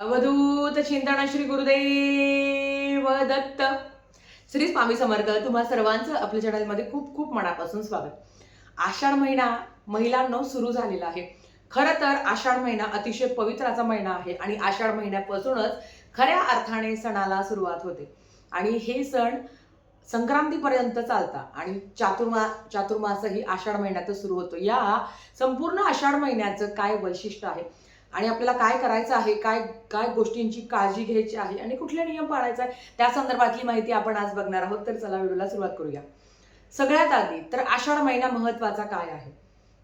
अवधूत चिंतन श्री गुरुदेव दत्त. श्री स्वामी समर्थ. तुम्हा सर्वांचं आपल्या चॅनलमध्ये खूप खूप मनापासून स्वागत. आषाढ महिना महिलांनो सुरू झालेला आहे. खरं तर आषाढ महिना अतिशय पवित्राचा महिना आहे आणि आषाढ महिन्यापासूनच खऱ्या अर्थाने सणाला सुरुवात होते आणि हे सण संक्रांतीपर्यंत चालतात आणि चातुर्मासही आषाढ महिन्यातच सुरू होतो. या संपूर्ण आषाढ महिन्याचं काय वैशिष्ट्य आहे आणि आपल्याला काय करायचं आहे, काय काय गोष्टींची काळजी घ्यायची आहे आणि कुठले नियम पाळायचे आहे, त्या संदर्भातली माहिती आपण आज बघणार आहोत. तर चला व्हिडिओला सुरुवात करूया. सगळ्यात आधी तर आषाढ महिना महत्वाचा काय आहे?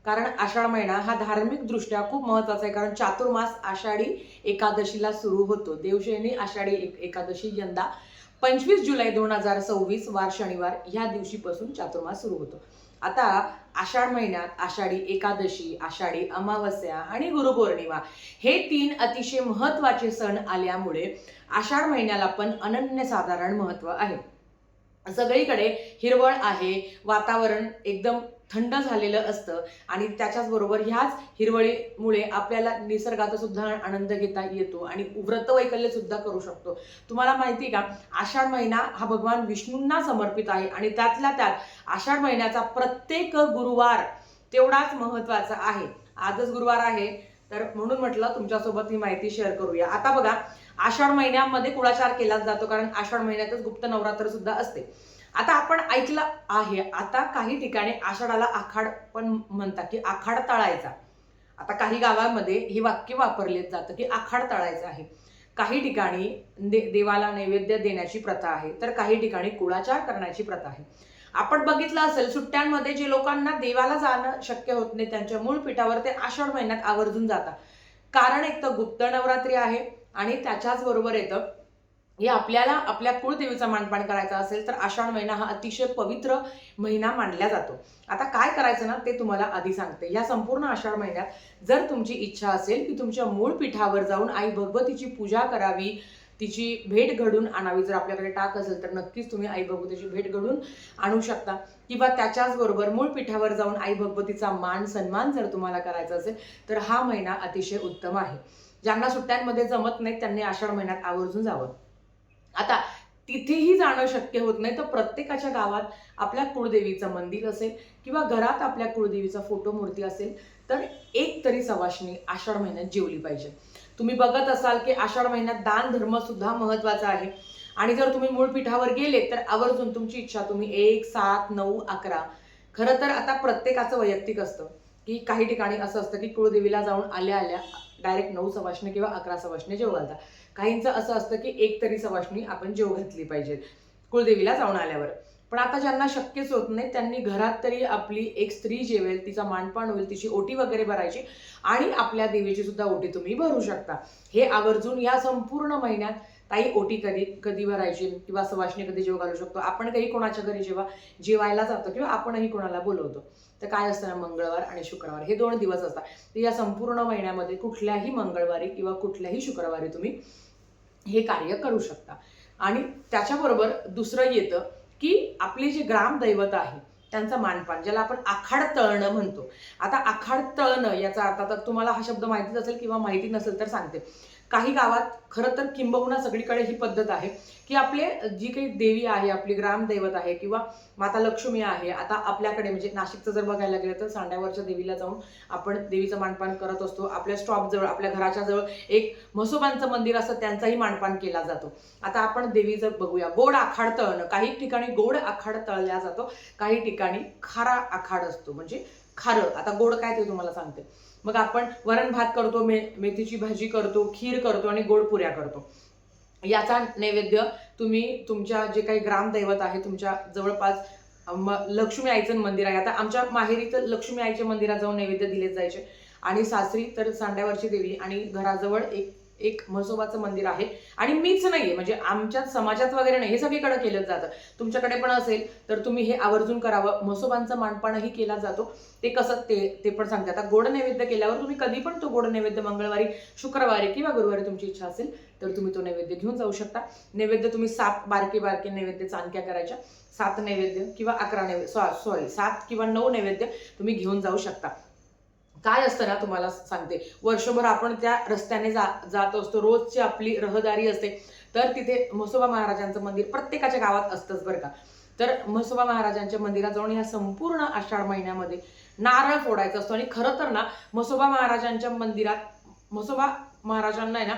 कारण आषाढ महिना हा धार्मिक दृष्ट्या खूप महत्वाचा आहे. कारण चातुर्मास आषाढी एकादशीला सुरू होतो. देवशयनी आषाढी एकादशी यंदा 25 जुलै 2026 वार शनिवार ह्या दिवशीपासून चातुर्मास सुरू होतो. आता आषाढ महिन्यात आषाढी एकादशी, आषाढी अमावस्या आणि गुरुपौर्णिमा हे 3 अतिशय महत्वाचे सण आल्यामुळे आषाढ महिन्याला पण अनन्यसाधारण महत्व आहे. सगळीकडे हिरवळ आहे, वातावरण एकदम थंड झालेलं असतं आणि त्याच्याच बरोबर ह्याच हिरवळीमुळे आपल्याला निसर्गाचा सुद्धा आनंद घेता येतो आणि व्रतवैकल्य सुद्धा करू शकतो. तुम्हाला माहिती का, आषाढ महिना हा भगवान विष्णूंना समर्पित आहे आणि त्यातल्या त्यात आषाढ महिन्याचा प्रत्येक गुरुवार तेवढाच महत्वाचा आहे. आजच गुरुवार आहे तर म्हणून म्हटलं तुमच्यासोबत ही माहिती शेअर करूया. आता बघा, आषाढ महिन्यामध्ये कुळाचार केला जातो कारण आषाढ महिन्यातच गुप्त नवरात्र सुद्धा असते. आता आपण ऐकलं आहे, आता काही ठिकाणी आषाढाला आखाड पण म्हणतात की आखाड तळायचा. आता काही गावांमध्ये हे वाक्य वापरले जातं की आखाड तळायचा आहे. काही ठिकाणी देवाला नैवेद्य देण्याची प्रथा आहे, तर काही ठिकाणी कुळाचार करण्याची प्रथा आहे. आपण बघितलं असेल, सुट्ट्यांमध्ये जे लोकांना देवाला जाणं शक्य होत नाही त्यांच्या मूळ पीठावर ते आषाढ महिन्यात आवर्जून जातात. कारण एक तर गुप्त नवरात्री आहे आणि त्याच्याच बरोबर येतं हे आपल्याला आपल्या कुळदेवीचा मानपान करायचा असेल तर आषाढ महिना हा अतिशय पवित्र महिना मानला जातो. आता काय करायचं ना ते तुम्हाला आधी सांगते. या संपूर्ण आषाढ महिन्यात जर तुमची इच्छा असेल की तुमच्या मूळ पीठावर जाऊन आई भगवतीची पूजा करावी, तिची भेट घडून आणावी, जर आपल्याकडे टाक असेल तर नक्कीच तुम्ही आई भगवतीची भेट घडून आणू शकता. किंवा त्याच्याच बरोबर मूळ पीठावर जाऊन आई भगवतीचा मान सन्मान जर तुम्हाला करायचा असेल तर हा महिना अतिशय उत्तम आहे. ज्यांना सुट्ट्यांमध्ये जमत नाही त्यांनी आषाढ महिन्यात आवर्जून जावं. आता तिथेही जाणं शक्य होत नाही तर प्रत्येकाच्या गावात आपल्या कुळदेवीचं मंदिर असेल किंवा घरात आपल्या कुळदेवीचा फोटो मूर्ती असेल तर एक तरी सवाष्णी आषाढ महिन्यात जेवली पाहिजे. तुम्ही बघत असाल की आषाढ महिन्यात दान धर्म सुद्धा महत्वाचा आहे आणि जर तुम्ही मूळ पीठावर गेले तर आवर्जून तुमची इच्छा तुम्ही 1, 7, 9, 11, खरं तर आता प्रत्येकाचं वैयक्तिक असतं की काही ठिकाणी असं असतं की कुळदेवीला जाऊन आल्या आल्या डायरेक्ट 9 सवाष्णी किंवा 11 सवाष्णी जेव घालतात. काहींचं असं असतं की एक तरी सवाष्णी आपण जेव घातली पाहिजे कुळदेवीला जाऊन आल्यावर. पण आता ज्यांना शक्यच होत नाही त्यांनी घरात तरी आपली एक स्त्री जेवेल, तिचा मानपान होईल, तिची ओटी वगैरे भरायची आणि आपल्या देवीची सुद्धा ओटी तुम्ही भरू शकता. हे आवर्जून या संपूर्ण महिन्यात ताई ओटी कधी कधी भरायची किंवा सवाष्णी कधी जेव घालू शकतो. आपण काही कोणाच्या घरी जेव्हा जेवायला जातो किंवा आपणही कोणाला बोलवतो तर काय असतं ना, मंगळवार आणि शुक्रवार हे 2 दिवस असतात. तर या संपूर्ण महिन्यामध्ये कुठल्याही मंगळवारी किंवा कुठल्याही शुक्रवारी तुम्ही हे कार्य करू शकता. आणि त्याच्याबरोबर दुसरं येतं की आपले जे ग्रामदैवत आहे त्यांचा मानपान, ज्याला आपण आखाड तळणं म्हणतो. आता आखाड तळणं याचा अर्थ, आता तुम्हाला हा शब्द माहितीच असेल किंवा माहिती नसेल तर सांगते. काही गावात खरं तर किंबहुना सगळीकडे ही पद्धत आहे की आपले जी काही देवी आहे, आपली ग्रामदैवत आहे किंवा माता लक्ष्मी आहे, आता आपल्याकडे म्हणजे नाशिकचं जर बघायला गेलं तर सांड्यावरच्या देवीला जाऊन आपण देवीचं मानपान करत असतो. आपल्या स्टॉपजवळ, आपल्या घराच्या जवळ एक म्हसोबांचं मंदिर असतं, त्यांचाही मानपान केला जातो. आता आपण देवीचं बघूया. गोड आखाड तळणं, काही ठिकाणी गोड आखाड तळला जातो, काही ठिकाणी खारा आखाड असतो म्हणजे खारं. आता गोड काय ते तुम्हाला सांगते. मग आपण वरण भात करतो, मेथीची भाजी करतो, खीर करतो आणि गोड पुऱ्या करतो. याचा नैवेद्य तुम्ही तुमच्या जे काही ग्रामदैवत आहे तुमच्या जवळपास, लक्ष्मी आईचं मंदिर आहे, आता आमच्या माहेरी तर लक्ष्मी आईच्या मंदिरात जाऊन नैवेद्य दिले जायचे आणि सासरी तर सांड्यावरची देवी आणि घराजवळ एक एक म्हसोबाचं मंदिर आहे. आणि मीच नाहीये, म्हणजे आमच्या समाजात वगैरे नाही, हे सगळीकडे केलं जातं. तुमच्याकडे पण असेल तर तुम्ही हे आवर्जून करावं. म्हसोबांचा मानपानही केला जातो. ते कसं ते पण सांगते. आता गोड नैवेद्य केल्यावर तुम्ही कधी पण तो गोड नैवेद्य मंगळवारी, शुक्रवारी किंवा गुरुवारी तुमची इच्छा असेल तर तुम्ही तो नैवेद्य घेऊन जाऊ शकता. नैवेद्य तुम्ही 7 बारके बारके नैवेद्य चांदक्या करायच्या, 7 नैवेद्य किंवा 11 नैवेद्य, सॉरी 7 किंवा 9 नैवेद्य तुम्ही घेऊन जाऊ शकता. काय असतं ना, तुम्हाला सांगते, वर्षभर आपण त्या रस्त्याने जात असतो, रोजची आपली रहदारी असते, तर तिथे म्हसोबा महाराजांचं मंदिर प्रत्येकाच्या गावात असतंच बरं का. तर म्हसोबा महाराजांच्या मंदिरात जाऊन ह्या संपूर्ण आषाढ महिन्यामध्ये नारळ फोडायचा असतो. आणि खरं तर ना, म्हसोबा महाराजांच्या मंदिरात म्हसोबा महाराजांना आहे ना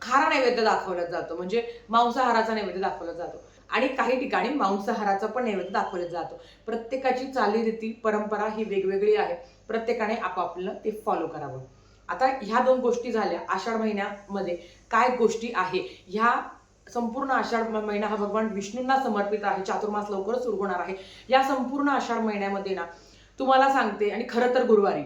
खारा नैवेद्य दाखवला जातो, म्हणजे मांसाहाराचा नैवेद्य दाखवला जातो. आणि काही ठिकाणी मांसाहाराचा पण नैवेद्य दाखवला जातो. प्रत्येकाची चालीरीती परंपरा ही वेगवेगळी आहे. प्रत्येकाने आपापलं ते फॉलो करावं. आता ह्या 2 गोष्टी झाल्या. आषाढ महिन्यामध्ये काय गोष्टी आहे, ह्या संपूर्ण आषाढ महिना हा भगवान विष्णूंना समर्पित आहे. चातुर्मास लवकरच सुरू होणार आहे. या संपूर्ण आषाढ महिन्यामध्ये ना तुम्हाला सांगते, आणि खरं तर गुरुवारी,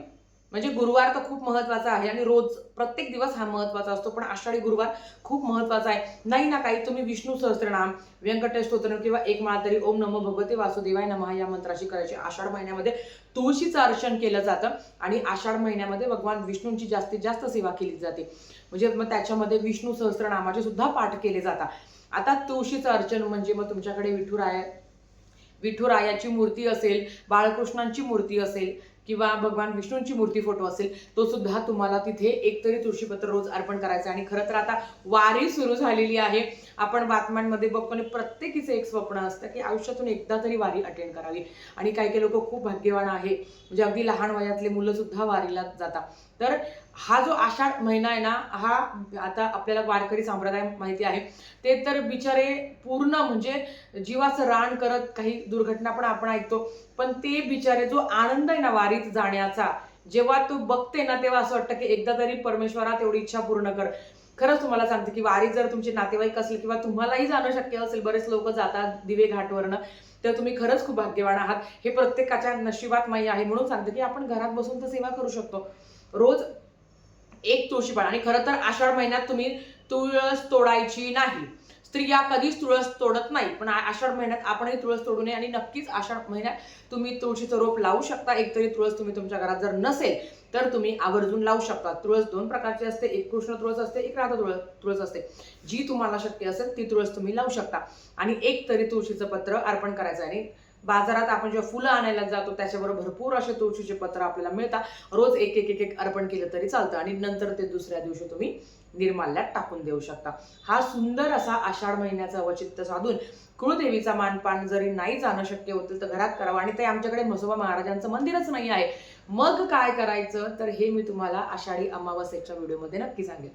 म्हणजे गुरुवार तर खूप महत्वाचा आहे आणि रोज प्रत्येक दिवस हा महत्वाचा असतो, पण आषाढी गुरुवार खूप महत्वाचा आहे. नाही ना काही तुम्ही विष्णू सहस्त्रनाम, व्यंकटेश स्तोत्र किंवा एक माळ तरी ओम नमो भगवते वासुदेवाय नमः या मंत्राची करायची. आषाढ महिन्यामध्ये तुळशीचं अर्चन केलं जातं आणि आषाढ महिन्यामध्ये भगवान विष्णूंची जास्तीत जास्त सेवा केली जाते. म्हणजे मग त्याच्यामध्ये विष्णू सहस्त्रनामाचे सुद्धा पाठ केले जातात. आता तुळशीचं अर्चन म्हणजे मग तुमच्याकडे विठुरायाची मूर्ती असेल, बाळकृष्णांची मूर्ती असेल किंवा भगवान विष्णूंची मूर्ती फोटो असेल, तो सुद्धा तुम्हाला तिथे एकतरी तुळशीपत्र रोज अर्पण करायचं. आणि खरं तर आता वारी सुरू झालेली आहे. आपण बातम्यांमध्ये बघतो आणि प्रत्येकीचं एक स्वप्न असतं की आयुष्यातून एकदा तरी वारी अटेंड करावी. आणि काही काही लोक खूप भाग्यवान आहे, म्हणजे अगदी लहान वयातले मुलं सुद्धा वारीला जातात. तर हा जो आषाढ महिना आहे ना, हा आता आपल्याला वारकरी संप्रदाय माहिती आहे, ते तर बिचारे पूर्ण म्हणजे जीवाचं रान करत, काही दुर्घटना पण आपण ऐकतो, पण ते बिचारे जो आनंद आहे ना वारीत जाण्याचा, जेव्हा तू बघते ना तेव्हा असं वाटतं की एकदा तरी परमेश्वरा तेवढी इच्छा पूर्ण कर. खरंच तुम्हाला सांगते की वारीत जर तुमचे नातेवाईक असेल किंवा तुम्हालाही जाणं शक्य असेल, बरेच लोक जातात दिवे घाटवरनं, तर तुम्ही खरंच खूप भाग्यवान आहात. हे प्रत्येकाच्या नशिबात माई आहे. म्हणून सांगते की आपण घरात बसून तर सेवा करू शकतो. रोज एक तुळशी पान. आणि खरं तर आषाढ महिन्यात तुम्ही तुळस तोडायची नाही. स्त्रिया कधीच तुळस तोडत नाही, पण आषाढ महिन्यात आपणही तुळस तोडू नये. आणि नक्कीच आषाढ महिन्यात तुम्ही तुळशीचं रोप लावू शकता. एकतरी तुळस तुम्ही तुमच्या घरात जर नसेल तर तुम्ही आवर्जून लावू शकता. तुळस 2 प्रकारची असते, एक कृष्ण तुळस असते, एक राधा तुळस असते. जी तुम्हाला शक्य असेल ती तुळस तुम्ही लावू शकता. आणि एक तरी तुळशीचं पत्र अर्पण करायचं. आणि बाजारात आपण जेव्हा फुलं आणायला जातो त्याच्याबरोबर भरपूर असे तुळशीचे पत्र आपल्याला मिळतात. रोज एक एक एक एक अर्पण केलं तरी चालतं. आणि नंतर ते दुसऱ्या दिवशी तुम्ही निर्माल्यात टाकून देऊ शकता. हा सुंदर असा आषाढ महिन्याचा औचित्य साधून कुळदेवीचा मानपान जरी नाही जाणं शक्य होतं तर घरात करावं. आणि ते आमच्याकडे म्हसोबा महाराजांचं मंदिरच नाही आहे, मग काय करायचं, तर हे मी तुम्हाला आषाढी अमावास्येच्या व्हिडिओमध्ये नक्की सांगेन.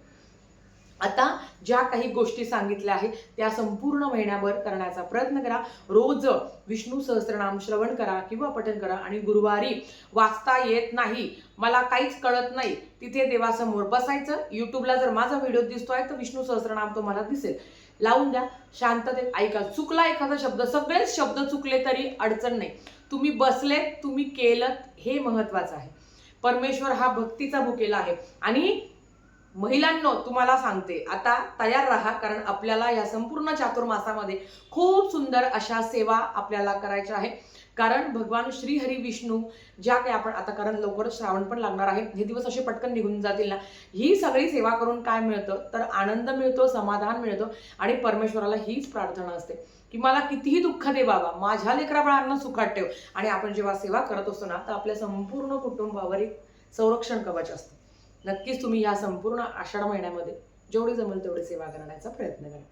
आता ज्या काही गोष्टी सांगितल्या आहेत त्या संपूर्ण महिन्याभर करण्याचा प्रयत्न करा. रोज विष्णू सहस्त्रनाम श्रवण करा किंवा पठण करा. आणि गुरुवारी वाचता येत नाही, मला काहीच कळत नाही, तिथे देवासमोर बसायचं. युट्यूबला जर माझा व्हिडिओ दिसतोय तर विष्णू सहस्त्रनाम तुम्हाला दिसेल, लावून द्या, शांततेत ऐका. चुकला एखादा शब्द, सगळेच शब्द चुकले तरी अडचण नाही, तुम्ही बसलेत, तुम्ही केलं, हे महत्वाचं आहे. परमेश्वर हा भक्तीचा भुकेला आहे. आणि महिलांनो तुम्हाला सांगते, आता तयार राहा, कारण आपल्याला या संपूर्ण चातुर्मासामध्ये खूप सुंदर अशा सेवा आपल्याला करायच्या आहे. कारण भगवान श्री हरी विष्णू ज्या काही आपण आता, कारण लवकरच श्रावण पण लागणार आहे, हे दिवस असे पटकन निघून जातील ना, ही सगळी सेवा करून काय मिळतं, तर आनंद मिळतो, समाधान मिळतो. आणि परमेश्वराला हीच प्रार्थना असते की मला कितीही दुःख दे बाबा, माझ्या लेकराबाळांना सुखात ठेव. आणि आपण जेव्हा सेवा करत असतो ना, तर आपल्या संपूर्ण कुटुंबावर एक संरक्षण कवच असतं. नक्कीच तुम्ही या संपूर्ण आषाढ महिन्यामध्ये जेवढी जमेल तेवढी सेवा करण्याचा प्रयत्न करा.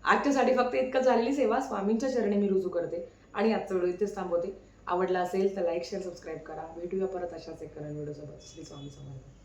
आजच्यासाठी फक्त इतकं झालेली सेवा स्वामींच्या चरणी मी रुजू करते आणि आजचा व्हिडिओ इथेच थांबवते. आवडला असेल तर लाईक, शेअर, सबस्क्राईब करा. भेटूया परत अशाच एक नवीन व्हिडिओ सोबत. श्री स्वामी समर्थ.